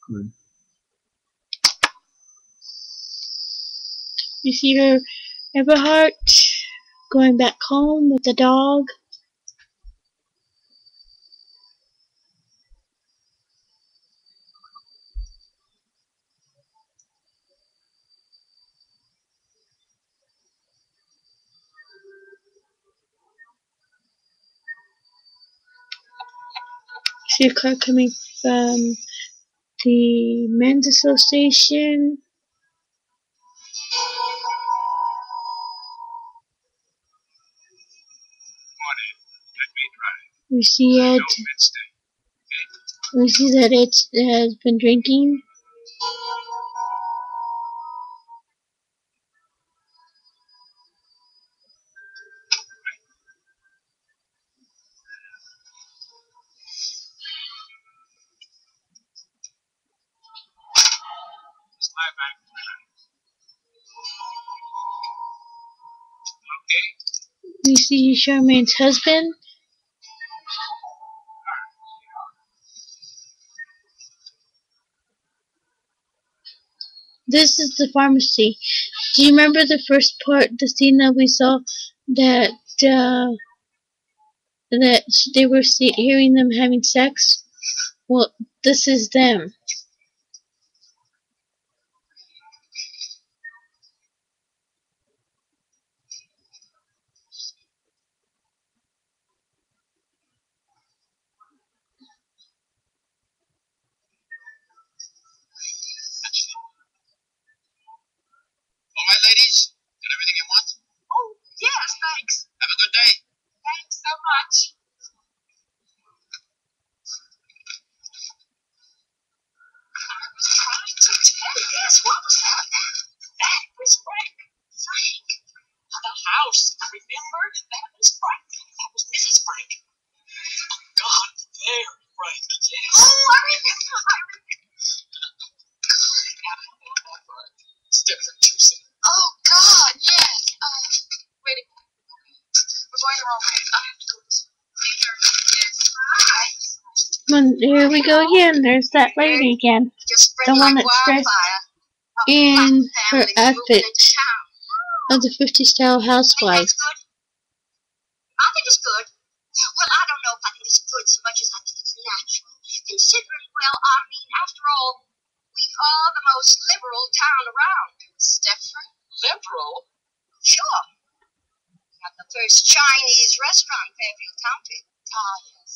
Good. You see her Everhart going back home with the dog. See a car coming from the men's association. We see it. We see that it has been drinking. We see Charmaine's husband. This is the pharmacy. Do you remember the first part, the scene that we saw, that that they were hearing them having sex? Well, this is them. Alright, ladies, got everything you want? Oh, yes, thanks. Have a good day. Thanks so much. I was trying to tell you, guess what was happening? That was Frank. Frank. The house. Remember? That was Frank. That was Mrs. Frank. Oh, God, there, Frank, yes. Oh, I remember. Stepford, you said. Oh, God, yes. Wait a minute. We're going the wrong way. I have to go this way. Yes. Hi. Here we go again. There's that lady again. Just spread The one like that's dressed wildfire. in her Family moving outfit into town. of the 50s style Think housewife. that's good? I think it's good. Well, I don't know if I think it's good so much as I think it's natural. Considering, well, I mean, after all, we are the most liberal town around. Stepford? Liberal? Sure. We have the first Chinese restaurant in Fairfield County. Ah, yes.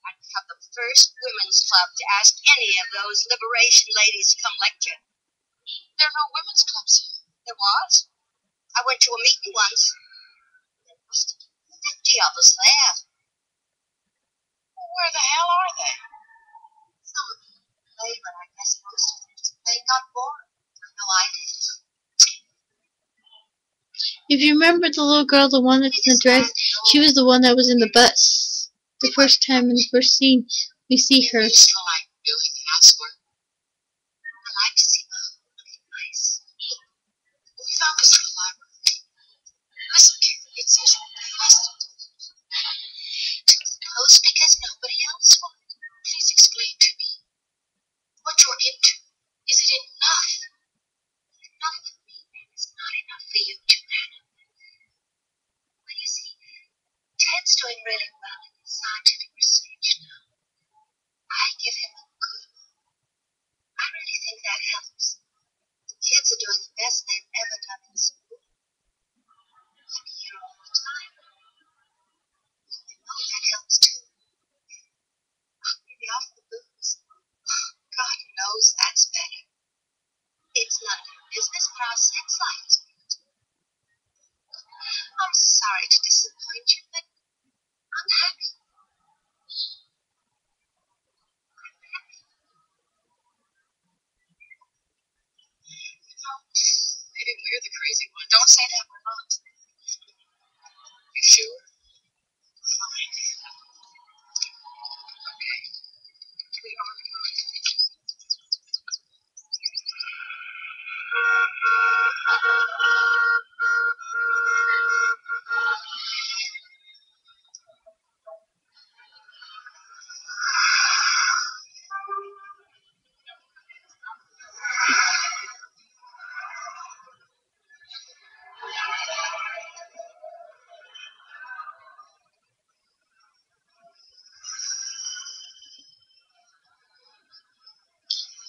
And we have the first women's club to ask any of those liberation ladies to come lecture. There are no women's clubs here. There was. I went to a meeting once. There must have been 50 of us there. Where the hell are they? Some of them play, but I guess most of them they got bored. I know I did. If you remember the little girl, the one that's in the dress, she was the one that was in the bus. The first time in the first scene, we see her. We used to like doing housework. I like to see my home looking nice. We found this in the library. Listen carefully, it says, close because nobody else would. Please explain to me what you're into. Is it enough? Nothing with me is not enough for you to handle. Well, you see, Ted's doing really well in his scientific research now. I give him a good loan. I really think that helps. The kids are doing the best they've ever done in school.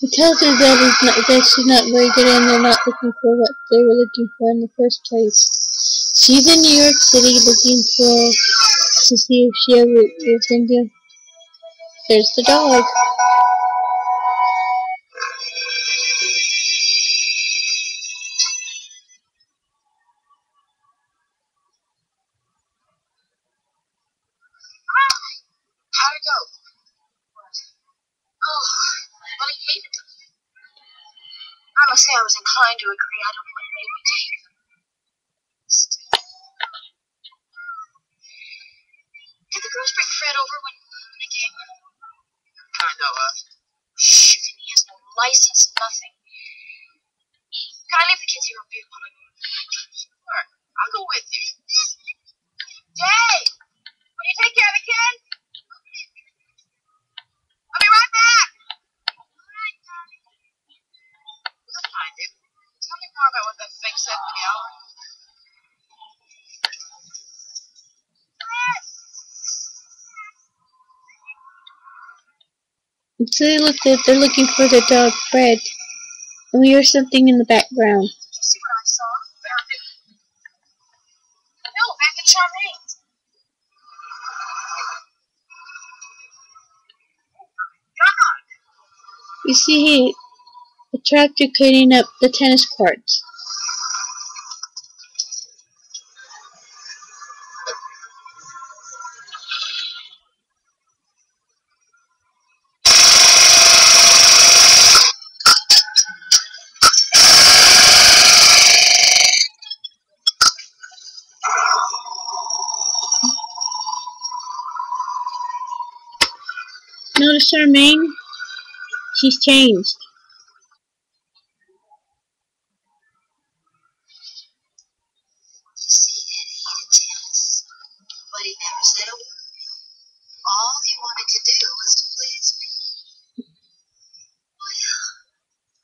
He tells her that she's not very good and they're not looking for what they were looking for in the first place. She's in New York City looking to see if she ever moved into. There's the dog. How'd it go? Oh, well, he hated them. I must say I was inclined to agree. I don't know what made me take them. Did the girls bring Fred over when they came? I know of. Shh, he has no license, nothing. Can I leave the kids here a bit while I go? Sure, I'll go with you. Jay, will you take care of the kids? I'll be right back. All right, darling. We'll find him. Tell me more about what that thing said in the gallery. So they're looking for the dog Fred. And we hear something in the background. Did you see what I saw? Found it. No, back at Charmaine's. God! You see a tractor cleaning up the tennis courts. Notice Charmaine? She's changed. You see, Eddie hated tennis, but he never said a word. All he wanted to do was to please me. Well,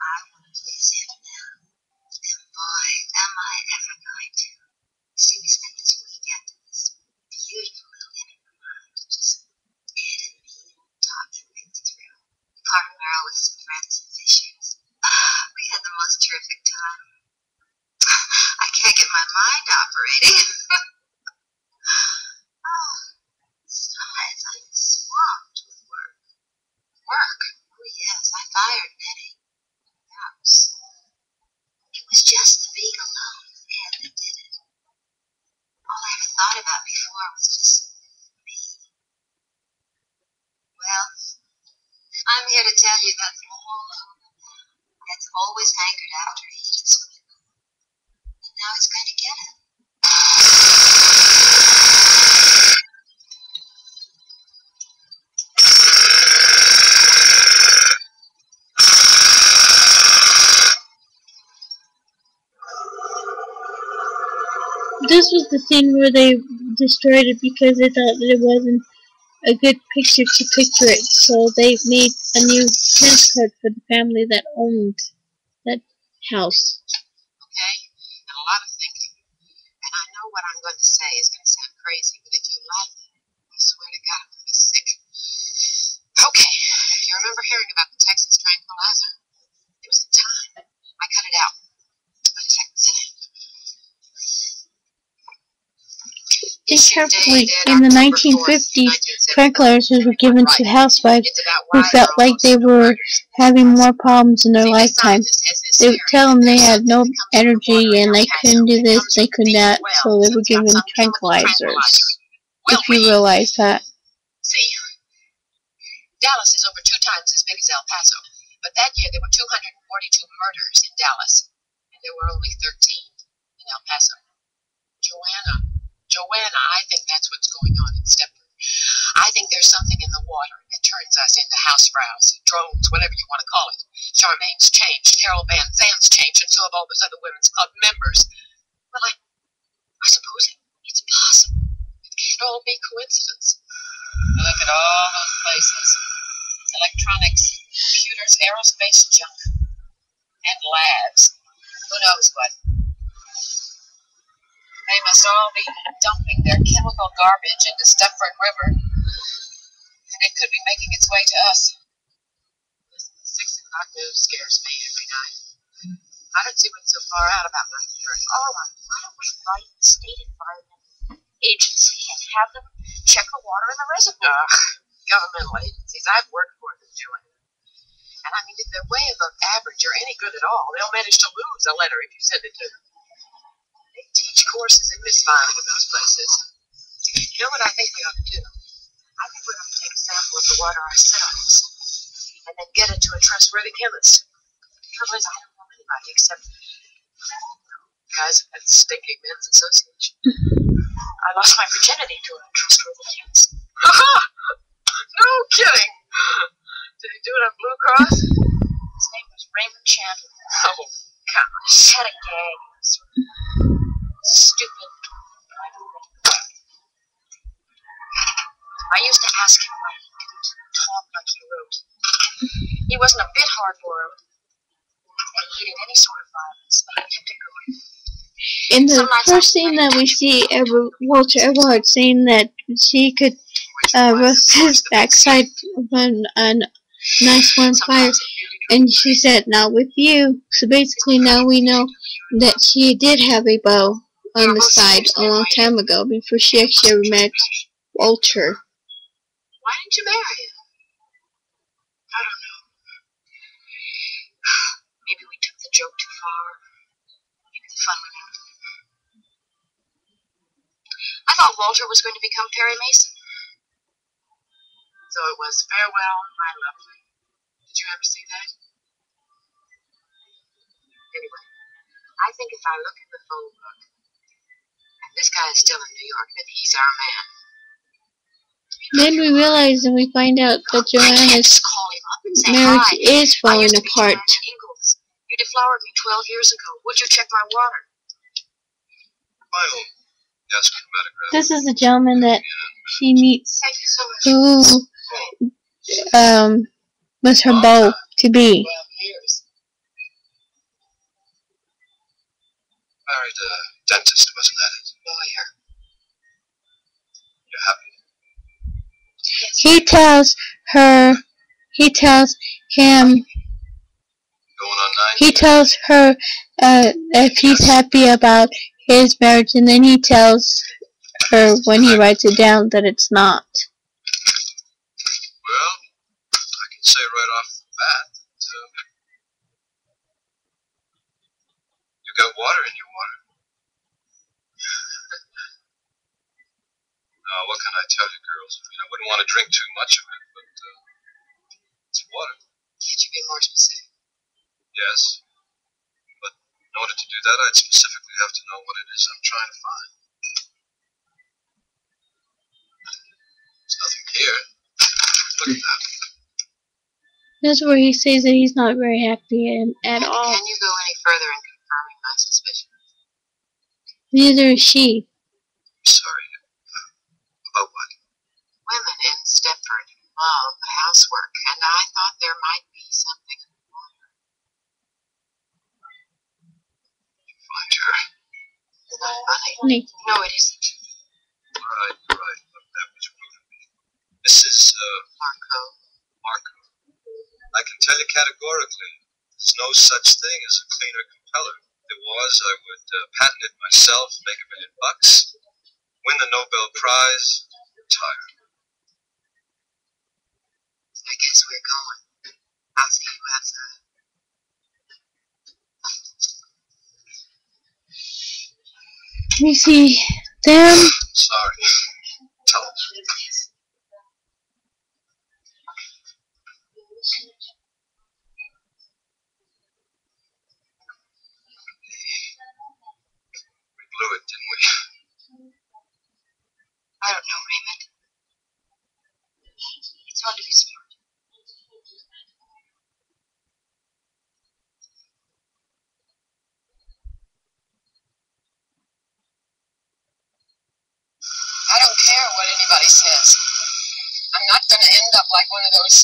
I want to please him now. And boy, am I ever going to. See, we spent this weekend in this beautiful little inn in Vermont, just Ed and me talking things through. We parked Merrill with some friends and fishers. We had the most terrific time. I can't get my mind operating. Besides, I'm swamped with work. Work? Oh, yes, I fired Nettie. House. It was just the being alone with Ed that did it. All I ever thought about before was just me. Well, I'm here to tell you that's all over now. Ed's always hankered after Edith's swimming pool. And now he's going to get it. This was the scene where they destroyed it because they thought that it wasn't a good picture to picture it. So they made a new tennis court for the family that owned that house. Okay? And a lot of thinking. And I know what I'm going to say is going to sound crazy, but if you like me, I swear to God, I'm going to be sick. Okay. You remember hearing about the Texas tranquilizer? It was in time. I cut it out. But in fact, it's in it. Think carefully. In the 1950s, tranquilizers were given to housewives who felt like they were having more problems in their lifetime. They would tell them they had no energy and they couldn't do this, they could that, so they were given tranquilizers. If you realize that. See, Dallas is over 2 times as big as El Paso, but that year there were 242 murders in Dallas, and there were only 13 in El Paso. Joanna, I think that's what's going on in Stepford. I think there's something in the water that turns us into housefrows, drones, whatever you want to call it. Charmaine's changed, Carol Van Zandt's changed, and so have all those other women's club members. Well, I suppose it's possible. It can't all be coincidence. Look at all those places. Electronics, computers, aerospace junk, and labs. Who knows what? They must all be dumping their chemical garbage into Stepford River, and it could be making its way to us. Listen to 6 o'clock news. scares me every night. I don't see what's so far out about my theory. All right, why don't we write the State Environment Agency and have them check the water in the reservoir? Governmental agencies, I've worked for them doing it. And I mean, if they're way above average or any good at all, they'll manage to lose a letter if you send it to them. They teach courses in misfiling in those places. You know what I think we ought to do? I think we ought to take a sample of the water ourselves and then get it to a trustworthy chemist. The trouble is, I don't know anybody except guys at the Stinking Men's Association. I lost my virginity to a trustworthy chemist. No kidding! Did he do it on Blue Cross? His name was Raymond Chandler. Oh, gosh. He had a gag. Sort of stupid. I used to ask him why he didn't talk like he wrote. He wasn't a bit hard-boiled. And he hated any sort of violence, but he kept it going. In the first scene that we see Walter Everhart saying that she could roast his backside on a nice warm fire, and she said, "Not with you." So basically now we know that she did have a bow on the side a long time ago, before she actually ever met Walter. Why didn't you marry him? I don't know. Maybe we took the joke too far. Maybe the fun went out. I thought Walter was going to become Perry Mason. So it was farewell, my lovely. Did you ever see that? Anyway, I think if I look in the phone book, and this guy is still in New York, then he's our man. Then we realize and we find out that Joanna's marriage is falling apart. You deflowered me 12 years ago. Would you check my water? Yes, This is the gentleman that she meets, Thank you so much. who was her beau to be. 12 years. married a dentist, wasn't that it? Lawyer. You're happy? He tells him, Going on 9 he tells her if he's happy about his marriage, and then he tells her when he writes it down that it's not. Well, I can say right off the bat that you got water in your water. Now, what can I tell you, girls? I mean, I wouldn't want to drink too much of it, but it's water. Can't you be more specific? Yes. But in order to do that, I'd specifically have to know what it is I'm trying to find. There's nothing here. Look at that. That's where he says that he's not very happy at all. Can you go any further in confirming my suspicion? Neither is she. Sorry. About what? Women in Stepford love housework, and I thought there might be something in the water. Find her. Isn't that funny? No, it isn't. Right. Look, that was rude of me. Mrs. Marco. I can tell you categorically, there's no such thing as a cleaner compeller. If there was, I would patent it myself, make $1 million, win the Nobel Prize, retire. I guess we're going. I'll see you outside. We see them. Sorry. Tell us. We blew it, didn't we? I don't know, Raymond. It's hard to be smart. I don't care what anybody says. I'm not going to end up like one of those